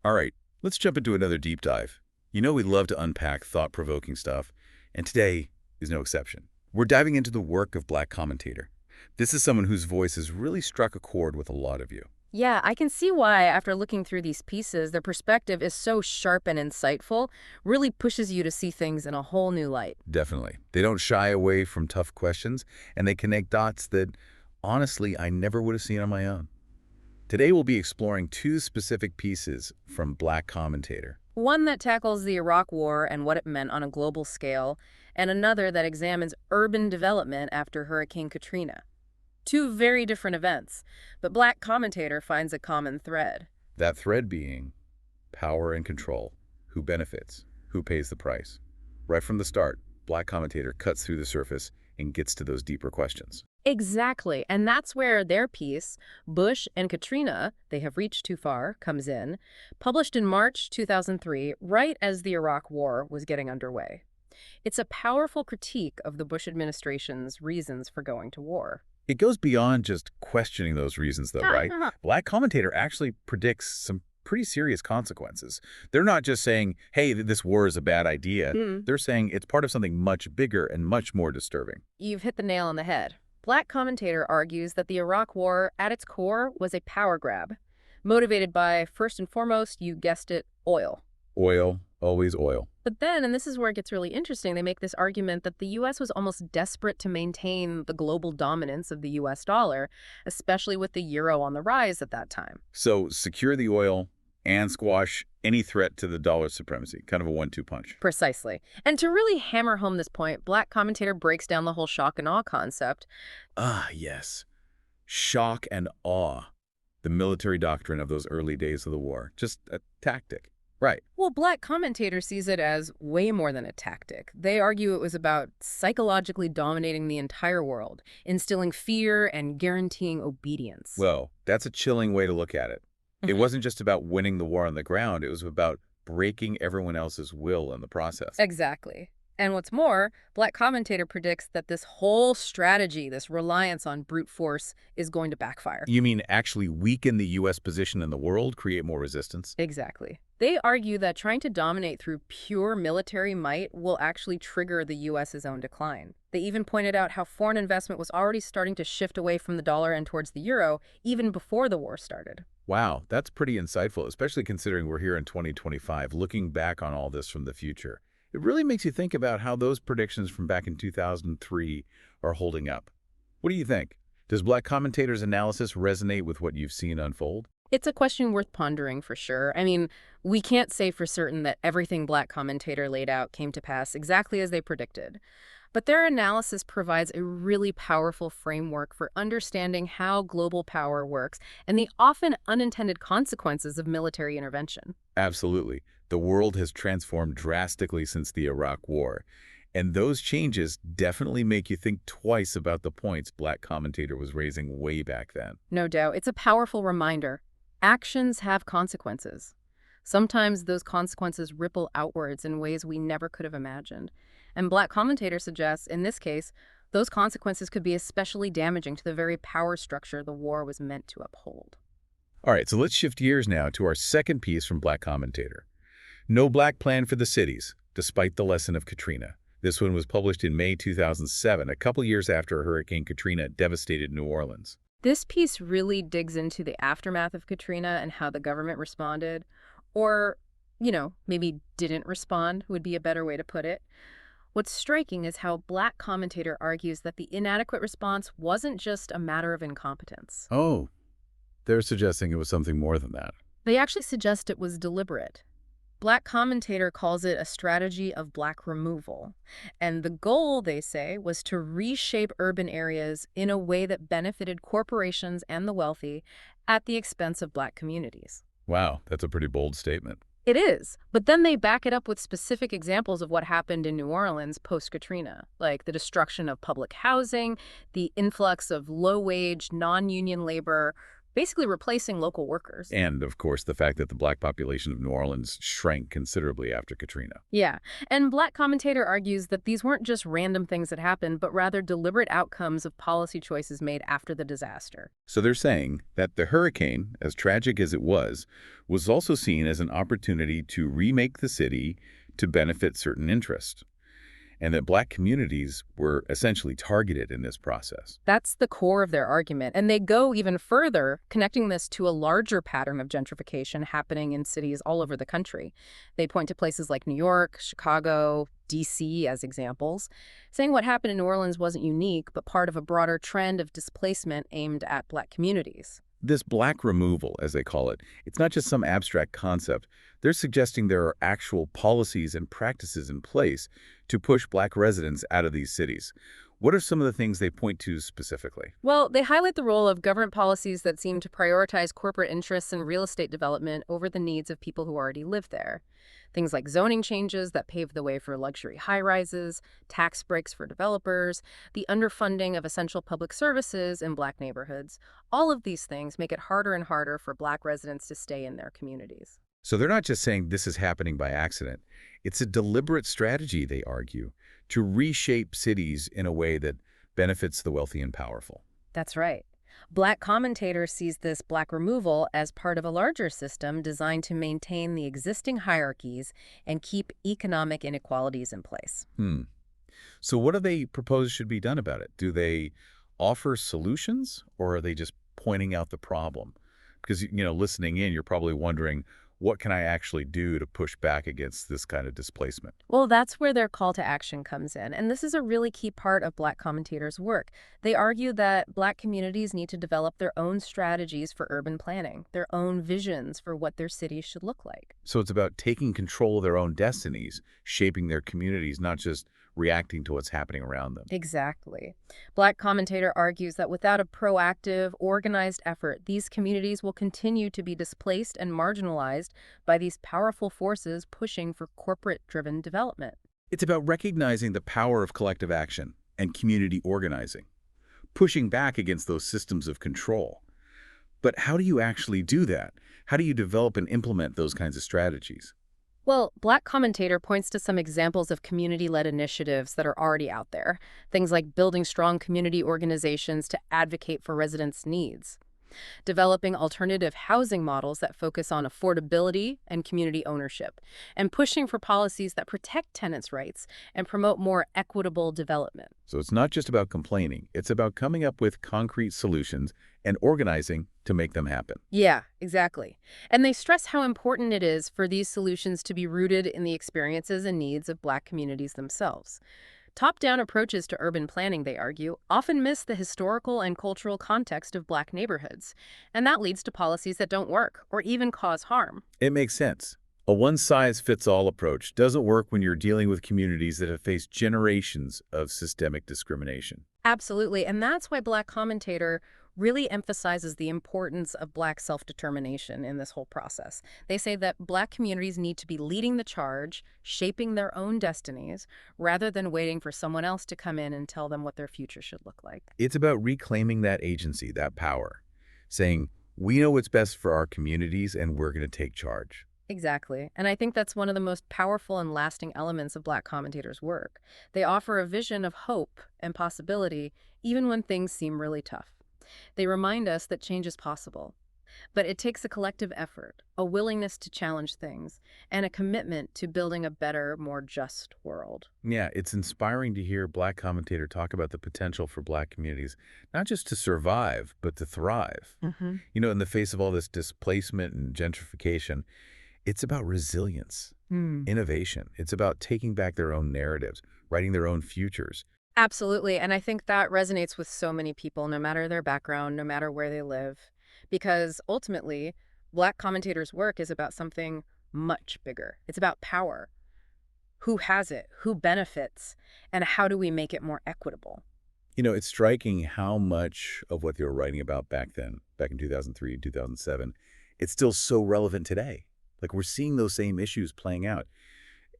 All right, let's jump into another deep dive. You know we love to unpack thought-provoking stuff, and today is no exception. We're diving into the work of Black commentator. This is someone whose voice has really struck a chord with a lot of you. Yeah, I can see why, after looking through these pieces, their perspective is so sharp and insightful, really pushes you to see things in a whole new light. Definitely. They don't shy away from tough questions, and they connect dots that, honestly, I never would have seen on my own. Today we'll be exploring two specific pieces from Black commentator. One that tackles the Iraq War and what it meant on a global scale, and another that examines urban development after Hurricane Katrina. Two very different events, but Black commentator finds a common thread. That thread being power and control. Who benefits? Who pays the price? Right from the start, Black commentator cuts through the surface and gets to those deeper questions. Exactly, and that's where their piece, Bush and Katrina, They Have Reached Too Far, comes in, published in March 2003, right as the Iraq War was getting underway. It's a powerful critique of the Bush administration's reasons for going to war. It goes beyond just questioning those reasons, though, right? Black commentator actually predicts some pretty serious consequences. They're not just saying, hey, this war is a bad idea. They're saying it's part of something much bigger and much more disturbing. You've hit the nail on the head. Black commentator argues that the Iraq War, at its core, was a power grab, motivated by, first and foremost, you guessed it, oil. Oil, always oil. But then, and this is where it gets really interesting, they make this argument that the U.S. was almost desperate to maintain the global dominance of the U.S. dollar, especially with the euro on the rise at that time. So secure the oil and squash any threat to the dollar's supremacy. Kind of a 1-2 punch. Precisely. And to really hammer home this point, Black commentator breaks down the whole shock and awe concept. Ah, yes. Shock and awe. The military doctrine of those early days of the war. Just a tactic. Right. Well, Black commentator sees it as way more than a tactic. They argue it was about psychologically dominating the entire world, instilling fear and guaranteeing obedience. Well, that's a chilling way to look at it. It wasn't just about winning the war on the ground. It was about breaking everyone else's will in the process. Exactly. And what's more, Black commentator predicts that this whole strategy, this reliance on brute force, is going to backfire. You mean actually weaken the U.S. position in the world, create more resistance? Exactly. They argue that trying to dominate through pure military might will actually trigger the U.S.'s own decline. They even pointed out how foreign investment was already starting to shift away from the dollar and towards the euro, even before the war started. Wow, that's pretty insightful, especially considering we're here in 2025, looking back on all this from the future. It really makes you think about how those predictions from back in 2003 are holding up. What do you think? Does Black commentator's analysis resonate with what you've seen unfold? It's a question worth pondering for sure. I mean, we can't say for certain that everything Black commentator laid out came to pass exactly as they predicted. But their analysis provides a really powerful framework for understanding how global power works and the often unintended consequences of military intervention. Absolutely. The world has transformed drastically since the Iraq War, and those changes definitely make you think twice about the points Black commentator was raising way back then. No doubt, it's a powerful reminder. Actions have consequences. Sometimes those consequences ripple outwards in ways we never could have imagined. And Black commentator suggests, in this case, those consequences could be especially damaging to the very power structure the war was meant to uphold. All right, so let's shift gears now to our second piece from Black commentator. No Black Plan for the Cities, despite the lesson of Katrina. This one was published in May 2007, a couple years after Hurricane Katrina devastated New Orleans. This piece really digs into the aftermath of Katrina and how the government responded, or, maybe didn't respond would be a better way to put it. What's striking is how Black commentator argues that the inadequate response wasn't just a matter of incompetence. Oh, they're suggesting it was something more than that. They actually suggest it was deliberate. Black commentator calls it a strategy of Black removal. And the goal, they say, was to reshape urban areas in a way that benefited corporations and the wealthy at the expense of Black communities. Wow, that's a pretty bold statement. It is, but then they back it up with specific examples of what happened in New Orleans post-Katrina, like the destruction of public housing, the influx of low-wage, non-union labor, basically replacing local workers. And, of course, the fact that the black population of New Orleans shrank considerably after Katrina. Yeah, and Black commentator argues that these weren't just random things that happened, but rather deliberate outcomes of policy choices made after the disaster. So they're saying that the hurricane, as tragic as it was also seen as an opportunity to remake the city to benefit certain interests, and that black communities were essentially targeted in this process. That's the core of their argument, and they go even further, connecting this to a larger pattern of gentrification happening in cities all over the country. They point to places like New York, Chicago, D.C. as examples, saying what happened in New Orleans wasn't unique, but part of a broader trend of displacement aimed at black communities. This black removal, as they call it, it's not just some abstract concept. They're suggesting there are actual policies and practices in place to push black residents out of these cities. What are some of the things they point to specifically? Well, they highlight the role of government policies that seem to prioritize corporate interests in real estate development over the needs of people who already live there. Things like zoning changes that pave the way for luxury high-rises, tax breaks for developers, the underfunding of essential public services in black neighborhoods. All of these things make it harder and harder for black residents to stay in their communities. So they're not just saying this is happening by accident. It's a deliberate strategy, they argue, to reshape cities in a way that benefits the wealthy and powerful. That's right. Black commentator sees this black removal as part of a larger system designed to maintain the existing hierarchies and keep economic inequalities in place. So what do they propose should be done about it? Do they offer solutions, or are they just pointing out the problem? Because, listening in, you're probably wondering, what can I actually do to push back against this kind of displacement? Well, that's where their call to action comes in. And this is a really key part of Black commentators' work. They argue that Black communities need to develop their own strategies for urban planning, their own visions for what their cities should look like. So it's about taking control of their own destinies, shaping their communities, not just reacting to what's happening around them. Exactly. Black commentator argues that without a proactive, organized effort, these communities will continue to be displaced and marginalized by these powerful forces pushing for corporate-driven development. It's about recognizing the power of collective action and community organizing, pushing back against those systems of control. But how do you actually do that? How do you develop and implement those kinds of strategies? Well, Black commentator points to some examples of community-led initiatives that are already out there. Things like building strong community organizations to advocate for residents' needs, developing alternative housing models that focus on affordability and community ownership, and pushing for policies that protect tenants' rights and promote more equitable development. So it's not just about complaining. It's about coming up with concrete solutions and organizing to make them happen. Yeah, exactly. And they stress how important it is for these solutions to be rooted in the experiences and needs of Black communities themselves. Top-down approaches to urban planning, they argue, often miss the historical and cultural context of Black neighborhoods, and that leads to policies that don't work or even cause harm. It makes sense. A one-size-fits-all approach doesn't work when you're dealing with communities that have faced generations of systemic discrimination. Absolutely, and that's why Black commentator really emphasizes the importance of Black self-determination in this whole process. They say that Black communities need to be leading the charge, shaping their own destinies, rather than waiting for someone else to come in and tell them what their future should look like. It's about reclaiming that agency, that power, saying, we know what's best for our communities and we're going to take charge. Exactly. And I think that's one of the most powerful and lasting elements of Black commentators' work. They offer a vision of hope and possibility, even when things seem really tough. They remind us that change is possible. But it takes a collective effort, a willingness to challenge things, and a commitment to building a better, more just world. Yeah, it's inspiring to hear Black commentator talk about the potential for Black communities, not just to survive, but to thrive. In the face of all this displacement and gentrification, it's about resilience, innovation. It's about taking back their own narratives, writing their own futures. Absolutely. And I think that resonates with so many people, no matter their background, no matter where they live. Because ultimately, Black commentators' work is about something much bigger. It's about power. Who has it? Who benefits? And how do we make it more equitable? It's striking how much of what they were writing about back then, back in 2003 and 2007, it's still so relevant today. Like, we're seeing those same issues playing out.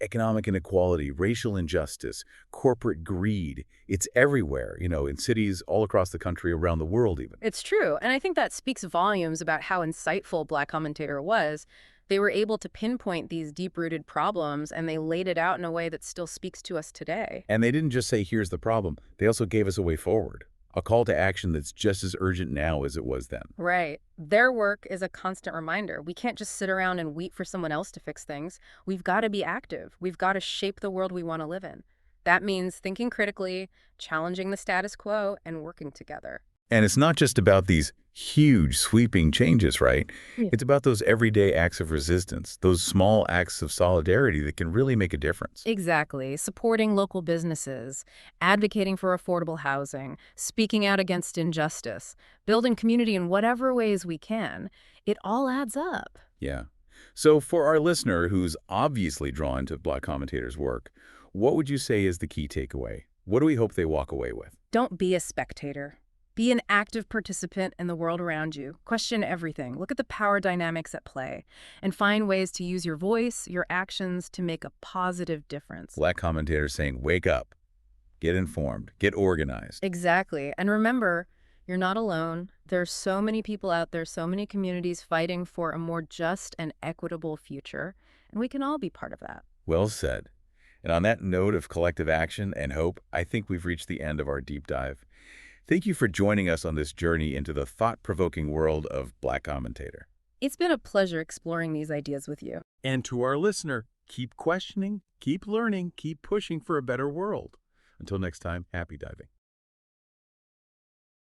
Economic inequality, racial injustice, corporate greed. It's everywhere, in cities all across the country, around the world even. It's true, and I think that speaks volumes about how insightful Black Commentator was. They were able to pinpoint these deep-rooted problems, and they laid it out in a way that still speaks to us today. And they didn't just say, here's the problem. They also gave us a way forward, a call to action that's just as urgent now as it was then. Right. Their work is a constant reminder. We can't just sit around and wait for someone else to fix things. We've got to be active. We've got to shape the world we want to live in. That means thinking critically, challenging the status quo, and working together. And it's not just about these huge, sweeping changes, right? Yeah. It's about those everyday acts of resistance, those small acts of solidarity that can really make a difference. Exactly. Supporting local businesses, advocating for affordable housing, speaking out against injustice, building community in whatever ways we can. It all adds up. Yeah. So for our listener who's obviously drawn to Black commentators' work, what would you say is the key takeaway? What do we hope they walk away with? Don't be a spectator. Be an active participant in the world around you. Question everything. Look at the power dynamics at play and find ways to use your voice, your actions to make a positive difference. Black commentators saying, wake up, get informed, get organized. Exactly. And remember, you're not alone. There's so many people out there, so many communities fighting for a more just and equitable future, and we can all be part of that. Well said. And on that note of collective action and hope, I think we've reached the end of our deep dive. Thank you for joining us on this journey into the thought-provoking world of Black Commentator. It's been a pleasure exploring these ideas with you. And to our listener, keep questioning, keep learning, keep pushing for a better world. Until next time, happy diving.